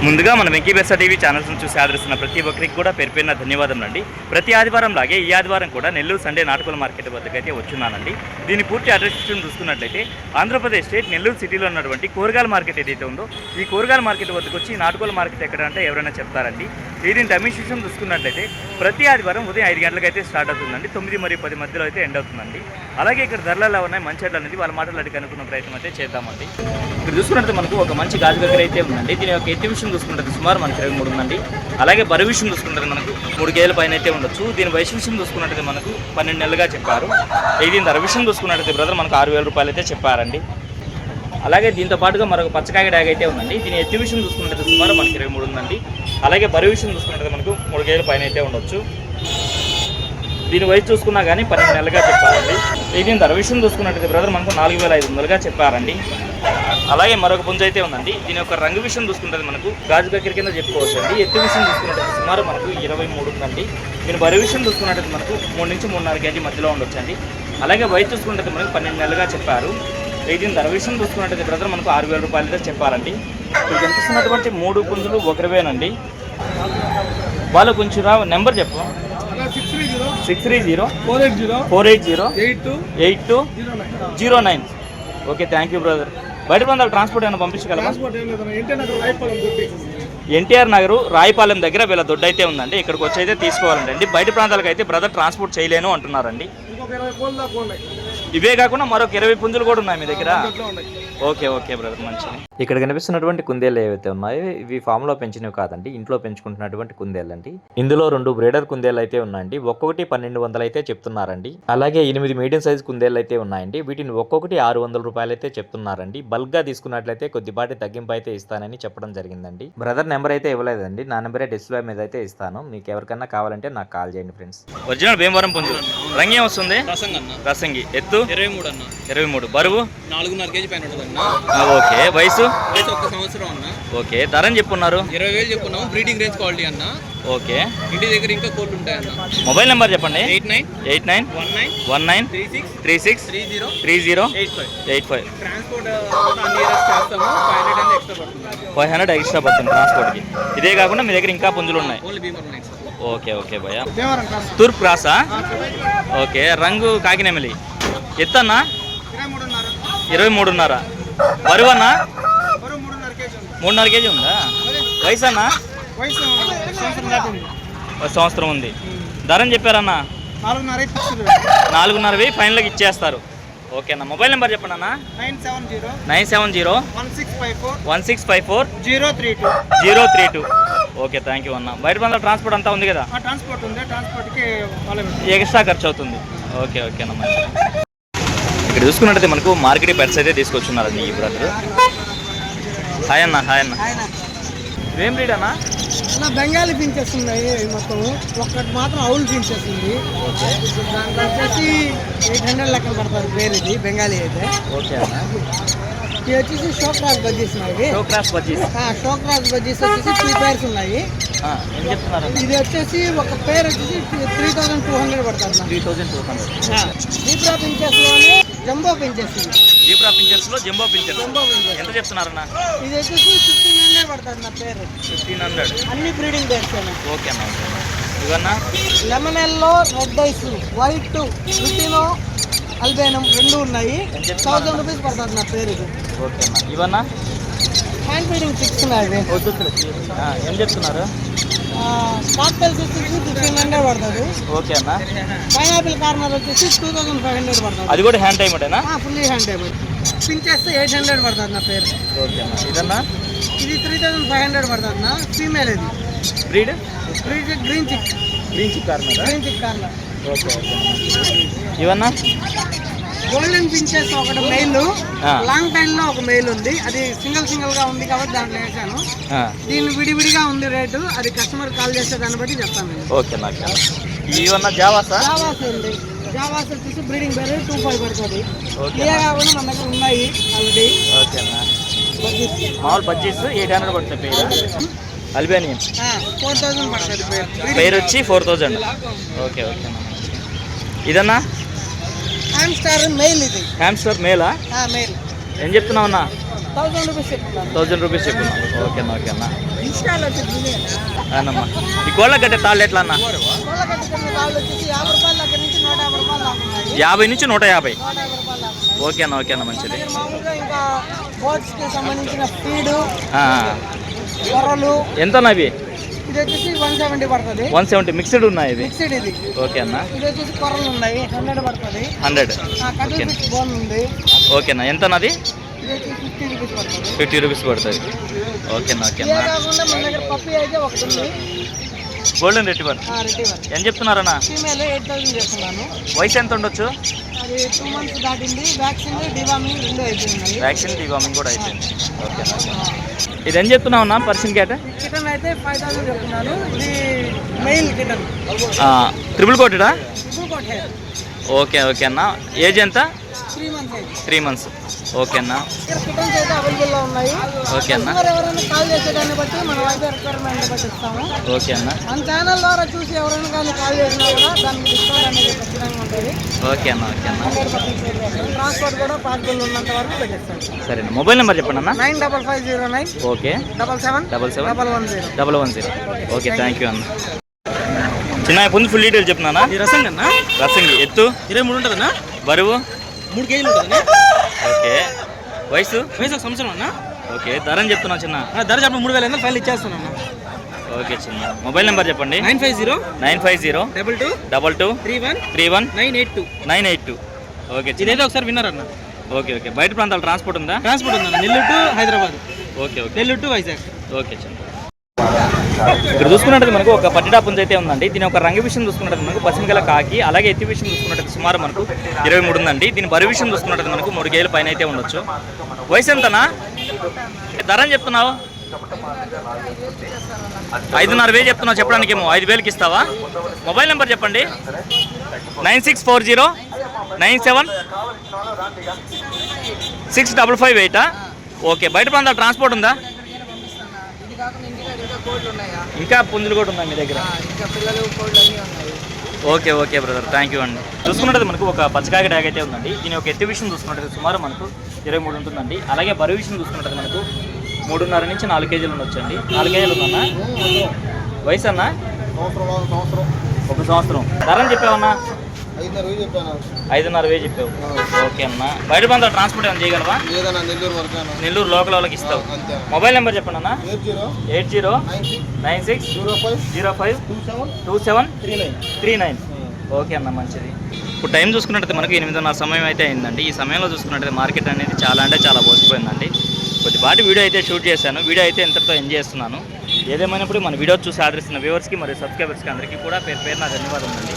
ముందుగా మన వెంకీ బెర్సా టీవీ ఛానల్స్ను చూసి ఆదరిస్తున్న ప్రతి ఒక్కరికి కూడా పేరుపేరున ధన్యవాదములండి. ప్రతి ఆదివారం లాగే ఈ ఆదివారం కూడా నెల్లూరు సండే నాటుకోల మార్కెట్ వద్దకైతే వచ్చున్నానండి. దీని పూర్తి అడ్రస్ చూసుకున్నట్లయితే ఆంధ్రప్రదేశ్ స్టేట్ నెల్లూరు సిటీలో ఉన్నటువంటి కూరగాయల మార్కెట్ ఏదైతే ఉందో ఈ కూరగాయల మార్కెట్ వద్దకు వచ్చి నాటుకోల మార్కెట్ ఎక్కడంటే ఎవరైనా చెప్తారండి. దీని టైమింగ్ సిస్టమ్ చూసుకున్నట్లయితే ప్రతి ఆదివారం ఉదయం 5 గంటలకైతే స్టార్ట్ అవుతుందండి. 9 మరియు 10 మధ్యలో అయితే ఎండ్ అవుతుందండి. అలాగే ఇక్కడ ధరలు ఎలా ఉన్నాయి, మంచి ఎట్లా అనేది వాళ్ళ మాటలు అడిగి కనుక్కున్న ప్రయత్నం అయితే చేద్దామండి. ఇక్కడ చూసుకున్నట్టు మనకు ఒక మంచి గాజు దగ్గర అయితే ఉందండి. దీని యొక్క ఎత్తి విషయం చూసుకుంటే సుమారు మనకు 23 ఉందండి. అలాగే బరువు విషయం చూసుకుంటే మనకు 3 కేజీల పైన అయితే ఉండొచ్చు. దీని వయసు విషయం చూసుకున్నట్టు మనకు 12 నెలలుగా చెప్పారు. దీని ధర విషయం చూసుకున్నట్టు బ్రదర్ మనకు 6,000 రూపాయలు అయితే చెప్పారండి. అలాగే దీంతో పాటుగా మరొక పచ్చకాయ డాగ్ అయితే ఉందండి. దీని ఎత్తి విషయం చూసుకున్నట్టు సుమారు మనకి 23 ఉందండి. అలాగే బరువు విషయం చూసుకున్నట్టు మనకు 3 కేజీల పైన అయితే ఉండొచ్చు. దీని వయసు చూసుకున్నా కానీ 12 నెలలుగా చెప్పారండి. దీని ధర విషయం చూసుకున్నట్టు బ్రదర్ మనకు 4,500గా చెప్పారండి. అలాగే మరొక పుంజ అయితే ఉందండి. దీని యొక్క రంగు విషయం చూసుకుంటే మనకు గాజు కక్కెర కింద చెప్పుకోవచ్చు అండి. ఎత్తు విషయం చూసుకున్నట్టు సుమారు మనకు 23 ఉందండి. దీని బరువు విషయం చూసుకున్నట్టు మనకు 3 నుంచి 3.5 కేజీ మధ్యలో ఉండొచ్చండి. అలాగే వయసు చూసుకున్నట్టు మనకు 12 నెలలుగా చెప్పారు. దీని ధర విషయం చూసుకున్నట్టు బ్రదర్ మనకు 6,000 రూపాయలతో చెప్పారండి. ఇప్పుడు కనిపిస్తున్నటువంటి 3 పుంజులు ఒకరివేనండి. వాళ్ళు కొంచెం నెంబర్ చెప్పు. 630-480-8209. Okay, thank you brother. బయట ప్రాంతాలు ట్రాన్స్పోర్ట్ ఏమైనా పంపించగలరా? ఎన్టీఆర్ నగర్ రాయపాలెం దగ్గర వీళ్ళ దొడ్డు అయితే ఉందండి. ఇక్కడికి వచ్చి అయితే తీసుకోవాలండి. బయట ప్రాంతాలకు అయితే బ్రదర్ ట్రాన్స్పోర్ట్ చేయలేను అంటున్నారండి. ఇవే కాకుండా మరొక 20 పుంజులు కూడా ఉన్నాయి మీ దగ్గర? ఓకే ఓకే బ్రదర్, మంచిది. ఇక్కడ కనిపిస్తున్నటువంటి కుందేళ్ళు ఏవైతే ఉన్నాయో ఇవి ఫామ్లో పెంచినవి కాదండి, ఇంట్లో పెంచుకుంటున్నటువంటి కుందేళ్ళండి. ఇందులో 2 బ్రీడర్ కుందేళ్ళు అయితే ఉన్నాయండి. ఒక్కొక్కటి 1,200 అయితే చెప్తున్నారండి. అలాగే 8 మీడియం సైజ్ కుందేళ్ళు అయితే ఉన్నాయండి. వీటిని ఒక్కొక్కటి 600 రూపాయలు అయితే చెప్తున్నారండి. బల్క్ గా తీసుకున్నట్లయితే కొద్దిపాటి తగ్గింపు అయితే ఇస్తానని చెప్పడం జరిగిందండి. బ్రదర్ నెంబర్ అయితే ఇవ్వలేదండి, నా నెంబరే డిస్ప్లే మీద అయితే ఇస్తాను. మీకు ఎవరికన్నా కావాలంటే నాకు కాల్ చేయండి ఫ్రెండ్స్. ఒరిజినల్ భీమవరం పుంజు. రంగేం వస్తుంది? రసంగి. ఎత్తు 23 అన్న. 23. బరువు 4.5 కేజీ పైన ఉంటుంది అన్న. ఓకే, వయసు 1 సంవత్సరం అన్న. ఓకే, ధరని చెప్పున్నారు? 20,000 చెప్పున్నాము. బ్రీడింగ్ రేంజ్ క్వాలిటీ అన్న. ఓకే, ఇంటి దగ్గర ఇంకా కోళ్ళు ఉంటాయి అన్న. మొబైల్ నెంబర్ చెప్పండి. 8919363085. ట్రాన్స్పోర్ట్ 500 ఎక్స్ట్రా పడుతుంది ట్రాన్స్పోర్ట్కి. ఇదే కాకుండా మీ దగ్గర ఇంకా పుంజులు ఉన్నాయి? ఓకే ఓకే భయ్యా. తూర్పు క్రాసా? ఓకే, రంగు కాకినెమిలి. ఎత్తన్నా? 23.5. బరువు అన్నా? 3.5 కేజీ ఉందా? వయసు అన్నా? 1 సంవత్సరం ఉంది. ధరని చెప్పారన్నా? 4.5 ఫైనల్గా ఇచ్చేస్తారు. ఓకే అన్న. మొబైల్ నెంబర్ చెప్పండి అన్న. 970-1654-032. ఓకే, థ్యాంక్ యూ అన్న. బయట బంధువుల ట్రాన్స్పోర్ట్ అంతా ఉంది కదా? ట్రాన్స్పోర్ట్ ఉంది. ట్రాన్స్పోర్ట్కి ఎక్స్ట్రా ఖర్చు అవుతుంది. ఓకే ఓకే అన్న, మంచి. ఇక్కడ చూసుకున్నట్టయితే మనకు మార్కెట్ పెట్స్ అయితే తీసుకొచ్చున్నారండి ఈ బ్రదర్. హాయ్ అన్న. హాయ్ అన్న. ఏం బ్రీడ్ అన్న? బెంగాలీ ఫించెస్ ఉన్నాయి మొత్తం. ఒక్కటి మాత్రం అవుల్ ఫించెస్ ఉంది. దాంట్లో వచ్చేసి 800 లెక్కన పడతారు పేరు. ఇది బెంగాలీ అయితే. ఓకే అన్న. ఇది వచ్చేసి షోక్ క్రాస్ బజ్జీస్ ఉన్నాయి. షోక్ క్రాస్ బజ్జీస్ వచ్చేసి 2 పేర్స్ ఉన్నాయి. ఇది వచ్చేసి ఒక పేరు వచ్చేసి 3,200 పడుతుంది. 3,200. జీబ్రా పించెస్ లోనే జంబో పించెస్. జీబ్రా పించెస్ లో జంబో పించెస్ ఎంత చెప్తున్నారన్న? ఇది వచ్చేసి 1,500 పడుతుంది నా పేరు. 1,500. అన్ని బ్రీడింగ్ పేర్స్. ఓకే అన్న. ఇవన్నా lemon yellow, red eyes, white, lutino, albino 2 ఉన్నాయి. 1,000 రూపీస్ పడుతుంది నా పేరు. ఇది ఓకే అన్న. ఇవన్నా హ్యాండ్ ఫీడింగ్ 6 ఉన్నాయి. ఏం చెప్తున్నారు? కాక్టైల్స్ వచ్చేసి 1,500 పడుతుంది. ఓకే అన్న. పైనాపిల్ కార్నర్ వచ్చేసి 2,500 పడుతుంది. అది కూడా హ్యాండ్ టైమేనా? Fully hand time. పించేస్తే 800 పడుతుంది నా పేరు. ఓకే అన్న. ఇదన్నా? ఇది 3,500 పడుతుంది నా. ఫీమేల్. ఇది breed green cheek conure. Okay okay. ఇవన్నా గోల్డెన్ పించెస్ ఒకటి మెయిల్. లాంగ్ టైమ్ లో ఒక మెయిల్ ఉంది. అది సింగిల్ గా ఉంది కాబట్టి దాంట్లో వేసాను. దీన్ని విడివిడిగా ఉంది రేటు. అది కస్టమర్ కాల్ చేస్తే దాన్ని బట్టి చెప్తాను. ఓకే నాకు. ఇవన్నా జావాస్ ఉంది. జావాస్ వచ్చేసి బ్రీడింగ్ పేరు 2,500 పడుతుంది. ఇవే కాకుండా మన దగ్గర ఉన్నాయి ఆల్రెడీ. ఓకే అన్న. మామూలు బజ్జీస్ 800 పడుతుంది పేరు. అల్బేనియం 4,000 పడుతుంది పేరు వచ్చి 4,000. ఓకే ఓకే అన్న. ఇదన్నా హ్యామ్స్టర్ మెయిల్. ఇది హ్యామ్స్టర్ మేలా? మెయిల్. ఏం చెప్తున్నావు అన్న? 1000 రూపీస్ చెప్తున్నాను. 1000 రూపీస్ చెప్పు. ఓకేనా ఓకేనా ఇన్స్టాల్ వచ్చి అన్నమ్మా. ఈ కోళ్ళ గడ్డ తాళ్ళు ఎట్లా అన్న? కోళ్ళగడ్డ కింద తాళ్ళు వచ్చేసి 50 రూపాయల దగ్గర నుంచి 150 రూపాయలు దాకా ఉన్నాయి. 50 నుంచి 150. 150 రూపాయలు దాకా ఉన్నాయి. ఓకేనా ఓకేనా మంచిది. ఇక్కడ మామూలుగా ఇంకా బోట్స్కి సంబంధించిన ఫీడు, ఆ, కొర్రలు ఎంతన్నా ఇవి? ఇది వచ్చేసి 170 పడుతుంది. 170 మిక్స్డ్ ఉన్నాయి ఇవి. మిక్స్డ్ ఇది. ఓకే అన్న. ఇది వచ్చేసి కొర్రలు ఉన్నాయి 100 పడుతుంది. 100. కటిల్ ఓకే ఫిష్ బోన్ ఉంది. ఓకేనా ఎంతన్నది? ఇది వచ్చి 50 రూపీస్ పడుతుంది. 50 రూపీస్ పడుతుంది. ఓకేనా ఇదే ఓకేనా. కాకుండా మన దగ్గర పప్పి అయితే ఒకటి ఉంది. గోల్డెన్ రెట్టివర్ రిటీవర్ ఏం చెప్తున్నారన్నా? ఫీమేల్ 8000 చేస్తున్నాను. వయసు ఎంత ఉండొచ్చు? అది 2 మంత్స్ దాటింది. వ్యాక్సిన్ డివార్మింగ్ 2 అయిపోయింది. వ్యాక్సిన్ డివార్మింగ్ కూడా అయిపోయింది. ఓకేనా. ఇది ఏం చెప్తున్నావు అన్న పర్సన్ క్యాట్? కిటన్ అయితే 5000 చెప్తున్నాను. ఇది మెయిల్ కిటన్. ట్రిపుల్ కోటెడా? ఇప్పుడు కొట్టే ఓకే ఓకే అన్న. ఏజ్ ఎంత? 3 మంత్స్ అయితే. 3 మంత్స్. ఓకే అన్న. ఇక్కడ కిటన్స్ అయితే అవైలబుల్లో ఉన్నాయి. ఓకే అన్న. కస్టమర్ ఎవరైనా కాల్ చేసేదాన్ని బట్టి మనం అయితే రిక్వైర్మెంట్ బట్టి ఇస్తాము. ఓకే అన్న. మన ఛానల్ ద్వారా చూసి ఎవరైనా కానీ కాల్ చేసినా కూడా దానికి డిస్కౌంట్ అనేది ఖచ్చితంగా ఉంటుంది. ఓకే అన్న ఓకే అన్న. 100% ట్రాన్స్పోర్ట్ కూడా పాసిబుల్ ఉన్నంత వరకు పెట్టేస్తాం. సరేనా. మొబైల్ నెంబర్ చెప్పండి అన్న. 95509 ఓకే 77 110. 110. ఓకే థ్యాంక్ యూ అన్న. చిన్న ముందు ఫుల్ డీటెయిల్ చెప్తున్నానా? ఈ రసంగి అన్న రసంగి ఎత్తు 23 ఉంటుందన్నా, బరువు 3 కేజీలు ఉంటుందన్నా. ఓకే. వయసు? వయసు 1 సంవత్సరం అన్న. ఓకే. ధర అని చెప్తున్నా చిన్న. ధర చెప్పండి 3500 ఫైల్ ఇచ్చేస్తాను. ఓకే చిన్న. మొబైల్ నెంబర్ చెప్పండి. 950 950 22 22 31 31 982. 982. ఓకే చిన్న. ఇదైతే ఒకసారి విన్నారన్న. Okay okay. బయట ప్రాంతాలు ట్రాన్స్పోర్ట్ ఉందా? ట్రాన్స్పోర్ట్ ఉందన్న, Nellore to Hyderabad, okay okay. Nellore to Vizag. Okay చిన్న. ఇక్కడ చూసుకున్నట్టు మనకు ఒక పట్టిడా పుంజ అయితే ఉందండి. దీని ఒక రంగు విషయం చూసుకున్నట్టు మనకు పశ్చిమగల కాకి, అలాగే ఎత్తి విషయం చూసుకున్నట్టు సుమారు మనకు 23 ఉందండి. దీని బరువు విషయం చూసుకున్నట్టు మనకు 3 కేజీల పైన అయితే ఉండొచ్చు. వయసు ఎంతనా? ధర అని చెప్తున్నావు? 5,500 చెప్తున్నావు. చెప్పడానికి ఏమో 5,000కి ఇస్తావా? మొబైల్ నెంబర్ చెప్పండి. 9640 97 655 ఓకే. బయట ప్రాంతాలు ట్రాన్స్పోర్ట్ ఉందా? ఇది కాకుండా ఇంకా కోడ్లు ఉన్నాయా? ఇంకా పుంజులు కూడా ఉన్నాయి మీ దగ్గర? ఇంకా పిల్లలు కోడ్లు అన్నీ ఉన్నాయి. Okay okay brother thank you అండి. చూసుకున్నట్టు మనకు ఒక పచ్చకాకి డ్యాగ్ అయితే ఉందండి. దీని ఒక ఎత్తు విషయం చూసుకున్నట్టు సుమారు మనకు 23 ఉంటుందండి. అలాగే బరువు విషయం చూసుకున్నట్టు మనకు 3.5 నుంచి 4 కేజీలు ఉండొచ్చండి. 4 కేజీలు ఉందన్నా. వయసు అన్న? 1 సంవత్సరం. ధర అని చెప్పావన్నా? 5,500 చెప్పావు. ఓకే అన్న. బయట ప్రాంతాలు ట్రాన్స్పోర్ట్ ఏమైనా చేయగలవా? నెల్లూరు లోకల్ వాళ్ళకి ఇస్తావు. మొబైల్ నెంబర్ చెప్పండి అన్న. 80 96 05 27 39. ఓకే అన్న మంచిది. ఇప్పుడు టైం చూసుకున్నట్టయితే మనకు 8:30 సమయం అయితే అయిందండి. ఈ సమయంలో చూసుకున్నట్టయితే మార్కెట్ అనేది చాలా అంటే చాలా బోసిపోయిందండి. కొద్దిపాటి వీడియో అయితే షూట్ చేశాను. వీడియో అయితే ఎంతటితో ఎంజాయ్ చేస్తున్నాను. ఏదేమైనప్పుడు మన వీడియో చూసి ఆదరిస్తున్న వ్యూవర్స్కి మరియు సబ్స్క్రైబర్స్కి అందరికీ కూడా పేరు పేరున ధన్యవాదాలు అండి.